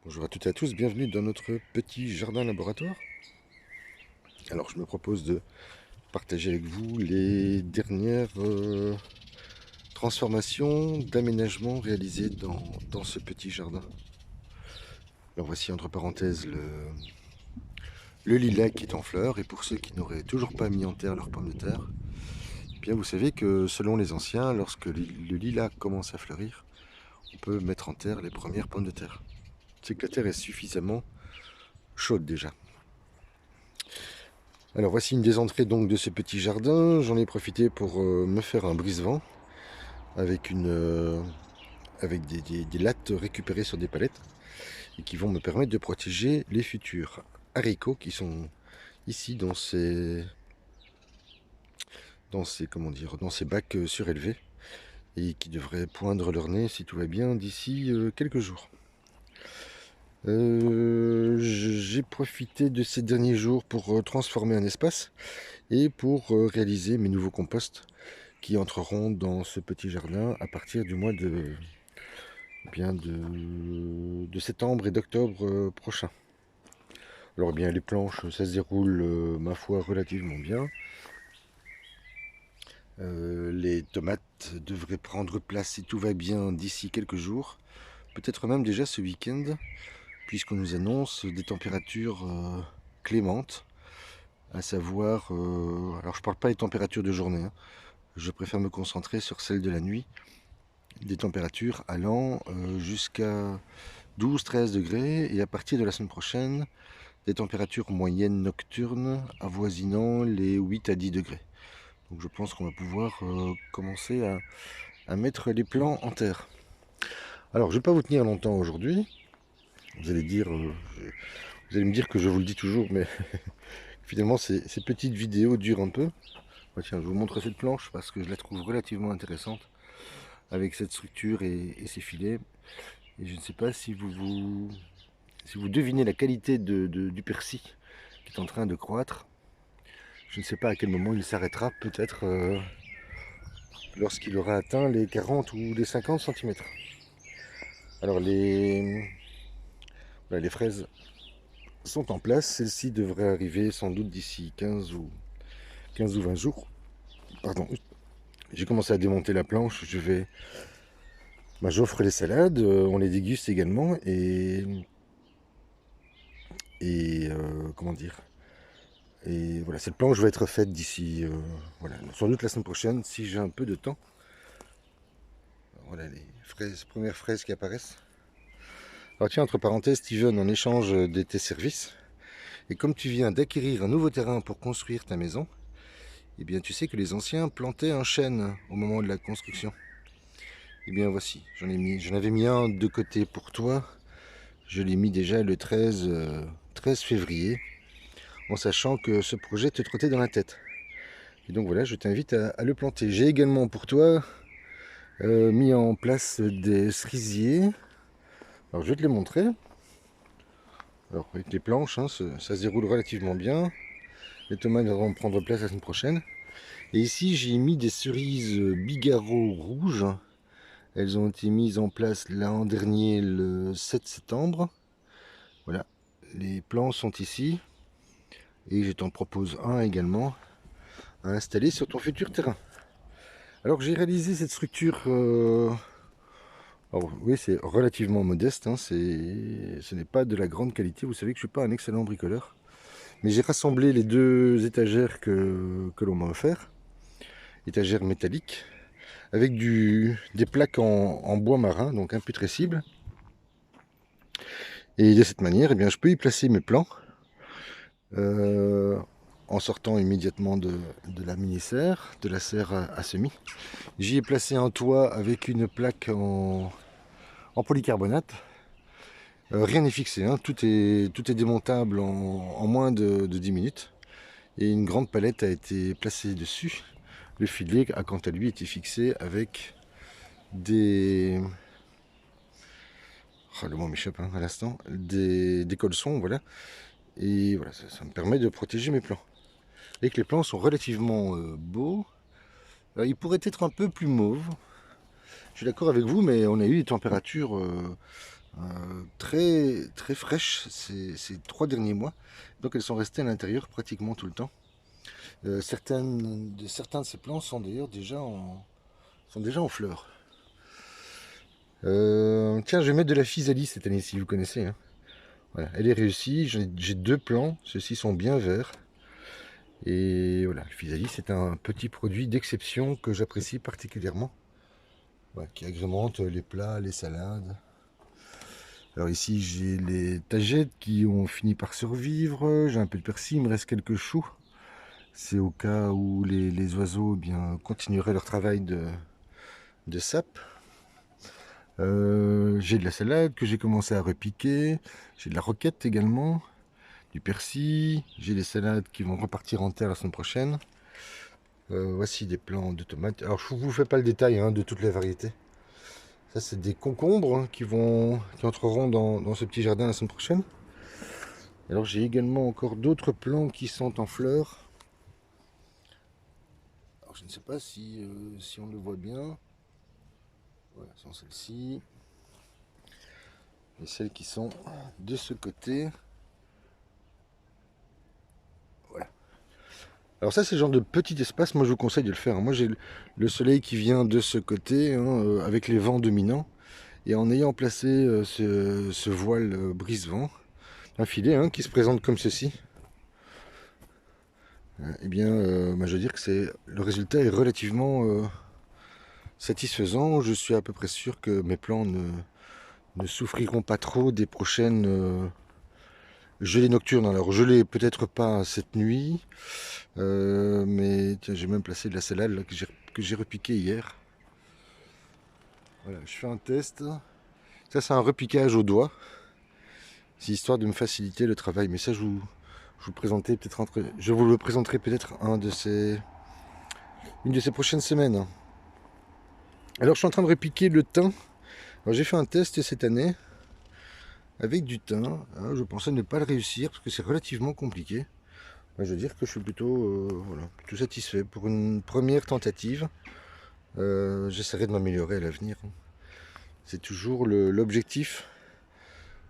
Bonjour à toutes et à tous, bienvenue dans notre petit jardin laboratoire. Alors je me propose de partager avec vous les dernières transformations d'aménagement réalisées dans ce petit jardin. Alors voici entre parenthèses le lilas qui est en fleurs, et pour ceux qui n'auraient toujours pas mis en terre leurs pommes de terre, eh bien vous savez que selon les anciens, lorsque le lilas commence à fleurir, on peut mettre en terre les premières pommes de terre. C'est que la terre est suffisamment chaude déjà. Alors voici une des entrées donc de ce petit jardin. J'en ai profité pour me faire un brise-vent avec, avec des lattes récupérées sur des palettes et qui vont me permettre de protéger les futurs haricots qui sont ici dans ces bacs surélevés et qui devraient poindre leur nez si tout va bien d'ici quelques jours. J'ai profité de ces derniers jours pour transformer un espace et pour réaliser mes nouveaux composts qui entreront dans ce petit jardin à partir du mois de septembre et d'octobre prochain. Alors bien les planches, ça se déroule ma foi relativement bien. Les tomates devraient prendre place si tout va bien d'ici quelques jours, peut-être même déjà ce week-end, puisqu'on nous annonce des températures clémentes, à savoir, alors je parle pas des températures de journée, hein, je préfère me concentrer sur celles de la nuit, des températures allant jusqu'à 12-13 degrés, et à partir de la semaine prochaine, des températures moyennes nocturnes avoisinant les 8 à 10 degrés. Donc je pense qu'on va pouvoir commencer à mettre les plants en terre. Alors je ne vais pas vous tenir longtemps aujourd'hui. Vous allez vous allez me dire que je vous le dis toujours, mais finalement ces petites vidéos durent un peu. Tiens, je vous montre cette planche parce que je la trouve relativement intéressante avec cette structure et ces filets. Et je ne sais pas si vous devinez la qualité du persil qui est en train de croître. Je ne sais pas à quel moment il s'arrêtera, peut-être lorsqu'il aura atteint les 40 ou les 50 cm. Alors voilà, les fraises sont en place, celles-ci devraient arriver sans doute d'ici 15 ou 20 jours. Pardon, j'ai commencé à démonter la planche, j'offre les salades, on les déguste également, comment dire, et voilà, cette planche va être faite d'ici, voilà, sans doute la semaine prochaine, si j'ai un peu de temps. Voilà les premières fraises qui apparaissent. Alors tiens, entre parenthèses, Steven, en échange de tes services, et comme tu viens d'acquérir un nouveau terrain pour construire ta maison, eh bien tu sais que les anciens plantaient un chêne au moment de la construction. Eh bien voici, j'en avais mis un de côté pour toi. Je l'ai mis déjà le 13 février, en sachant que ce projet te trottait dans la tête. Et donc voilà, je t'invite à le planter. J'ai également pour toi mis en place des cerisiers. Alors je vais te les montrer. Alors avec les planches, hein, ça se déroule relativement bien. Les tomates viendront prendre place la semaine prochaine. Et ici j'ai mis des cerises Bigarreau rouges. Elles ont été mises en place l'an dernier le 7 septembre. Voilà, les plants sont ici. Et je t'en propose un également à installer sur ton futur terrain. Alors j'ai réalisé cette structure, alors, oui, c'est relativement modeste, hein, ce n'est pas de la grande qualité, vous savez que je ne suis pas un excellent bricoleur, mais j'ai rassemblé les deux étagères que l'on m'a offert, étagères métalliques, avec des plaques en bois marin, donc imputrescibles, et de cette manière, eh bien, je peux y placer mes plants, euh, en sortant immédiatement de la mini-serre, de la serre à semis. J'y ai placé un toit avec une plaque en polycarbonate. Rien n'est fixé, hein. Tout est démontable en moins de 10 minutes. Et une grande palette a été placée dessus. Le filet a quant à lui été fixé avec des... Oh, le mot m'échappe hein, à l'instant. Des colsons, voilà. Et voilà, ça me permet de protéger mes plants. Et que les plants sont relativement beaux. Ils pourraient être un peu plus mauves. Je suis d'accord avec vous, mais on a eu des températures très, très fraîches ces 3 derniers mois. Donc elles sont restées à l'intérieur pratiquement tout le temps. Certains de ces plants sont d'ailleurs déjà en fleurs. Tiens, je vais mettre de la physalie cette année-ci, vous connaissez, hein. Voilà, elle est réussie. J'ai 2 plants, ceux-ci sont bien verts. Et voilà, le physalie, c'est un petit produit d'exception que j'apprécie particulièrement. Voilà, qui agrémente les plats, les salades. Alors ici, j'ai les tagettes qui ont fini par survivre. J'ai un peu de persil, il me reste quelques choux. C'est au cas où les oiseaux continueraient leur travail de sape. J'ai de la salade que j'ai commencé à repiquer. J'ai de la roquette également. Du persil. J'ai des salades qui vont repartir en terre la semaine prochaine. Voici des plants de tomates. Alors je ne vous fais pas le détail de toutes les variétés. Ça c'est des concombres qui entreront dans ce petit jardin la semaine prochaine. Alors j'ai également encore d'autres plants qui sont en fleurs. Alors je ne sais pas si on le voit bien. Voilà, sont celles-ci. Et celles qui sont de ce côté. Voilà. Alors ça c'est le genre de petit espace, moi je vous conseille de le faire. Moi j'ai le soleil qui vient de ce côté, avec les vents dominants. Et en ayant placé ce voile brise-vent, un filet qui se présente comme ceci, eh bien je veux dire que le résultat est relativement satisfaisant. Je suis à peu près sûr que mes plants ne souffriront pas trop des prochaines gelées nocturnes. Alors gelées peut-être pas cette nuit, mais tiens, j'ai même placé de la salade là, que j'ai repiqué hier. Voilà, je fais un test. Ça c'est un repiquage au doigt. C'est histoire de me faciliter le travail, mais ça je vous le présenterai peut-être une de ces prochaines semaines. Alors je suis en train de repiquer le thym. Alors j'ai fait un test cette année avec du thym. Je pensais ne pas le réussir parce que c'est relativement compliqué. Je veux dire que je suis plutôt satisfait pour une première tentative. J'essaierai de m'améliorer à l'avenir. C'est toujours l'objectif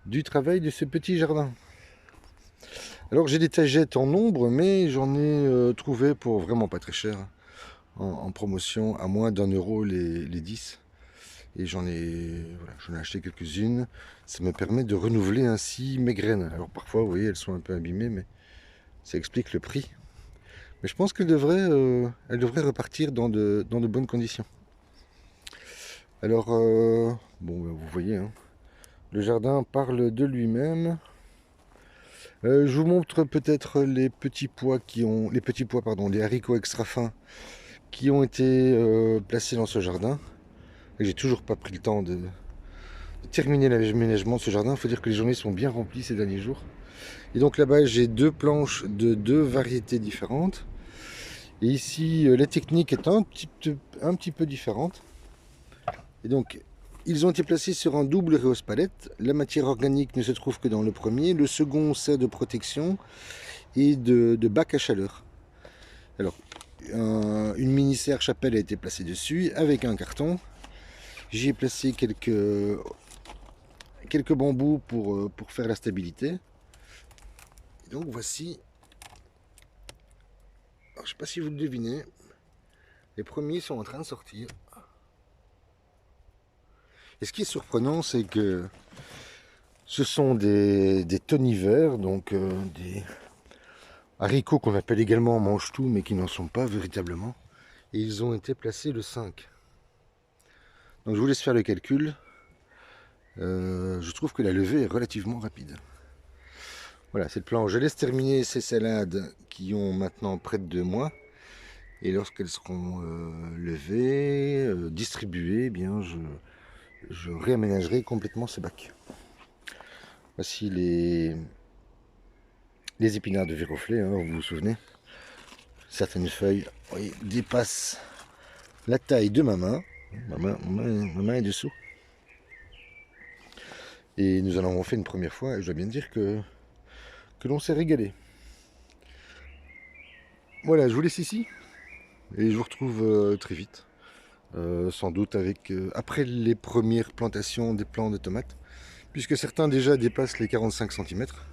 du travail de ce petit jardin. Alors j'ai des tagettes en nombre, mais j'en ai trouvé pour vraiment pas très cher, en promotion à moins d'1 € les 10. Et j'en ai acheté quelques-unes. Ça me permet de renouveler ainsi mes graines. Alors parfois, vous voyez, elles sont un peu abîmées, mais ça explique le prix. Mais je pense qu'elles devraient repartir dans de bonnes conditions. Alors, vous voyez, le jardin parle de lui-même. Je vous montre peut-être les haricots extra fins qui ont été placés dans ce jardin. J'ai toujours pas pris le temps de terminer l'aménagement de ce jardin. Il faut dire que les journées sont bien remplies ces derniers jours. Et donc là-bas, j'ai 2 planches de 2 variétés différentes. Et ici, la technique est un petit peu différente. Et donc, ils ont été placés sur un double Rhéos palette. La matière organique ne se trouve que dans le premier. Le second sert de protection et de bac à chaleur. Alors, une mini serre chapelle a été placée dessus avec un carton. J'y ai placé quelques bambous pour faire la stabilité. Et donc voici, alors, je ne sais pas si vous le devinez, les premiers sont en train de sortir. Et ce qui est surprenant, c'est que ce sont des tonivers, donc des haricots qu'on appelle également mange-tout, mais qui n'en sont pas véritablement. Et ils ont été placés le 5. Donc je vous laisse faire le calcul. Je trouve que la levée est relativement rapide. Voilà, c'est le plan. Je laisse terminer ces salades qui ont maintenant près de 2 mois. Et lorsqu'elles seront levées, distribuées, eh bien je réaménagerai complètement ce bac. Voici les épinards de viroflée, vous vous souvenez. Certaines feuilles dépassent la taille de ma main. Ma main est dessous. Et nous en avons fait une première fois et je dois bien dire que l'on s'est régalé. Voilà, je vous laisse ici et je vous retrouve très vite. Sans doute après les premières plantations des plants de tomates. puisque certains déjà dépassent les 45 centimètres.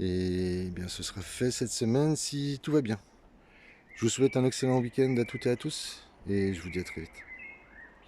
Et eh bien ce sera fait cette semaine si tout va bien. Je vous souhaite un excellent week-end à toutes et à tous, et je vous dis à très vite.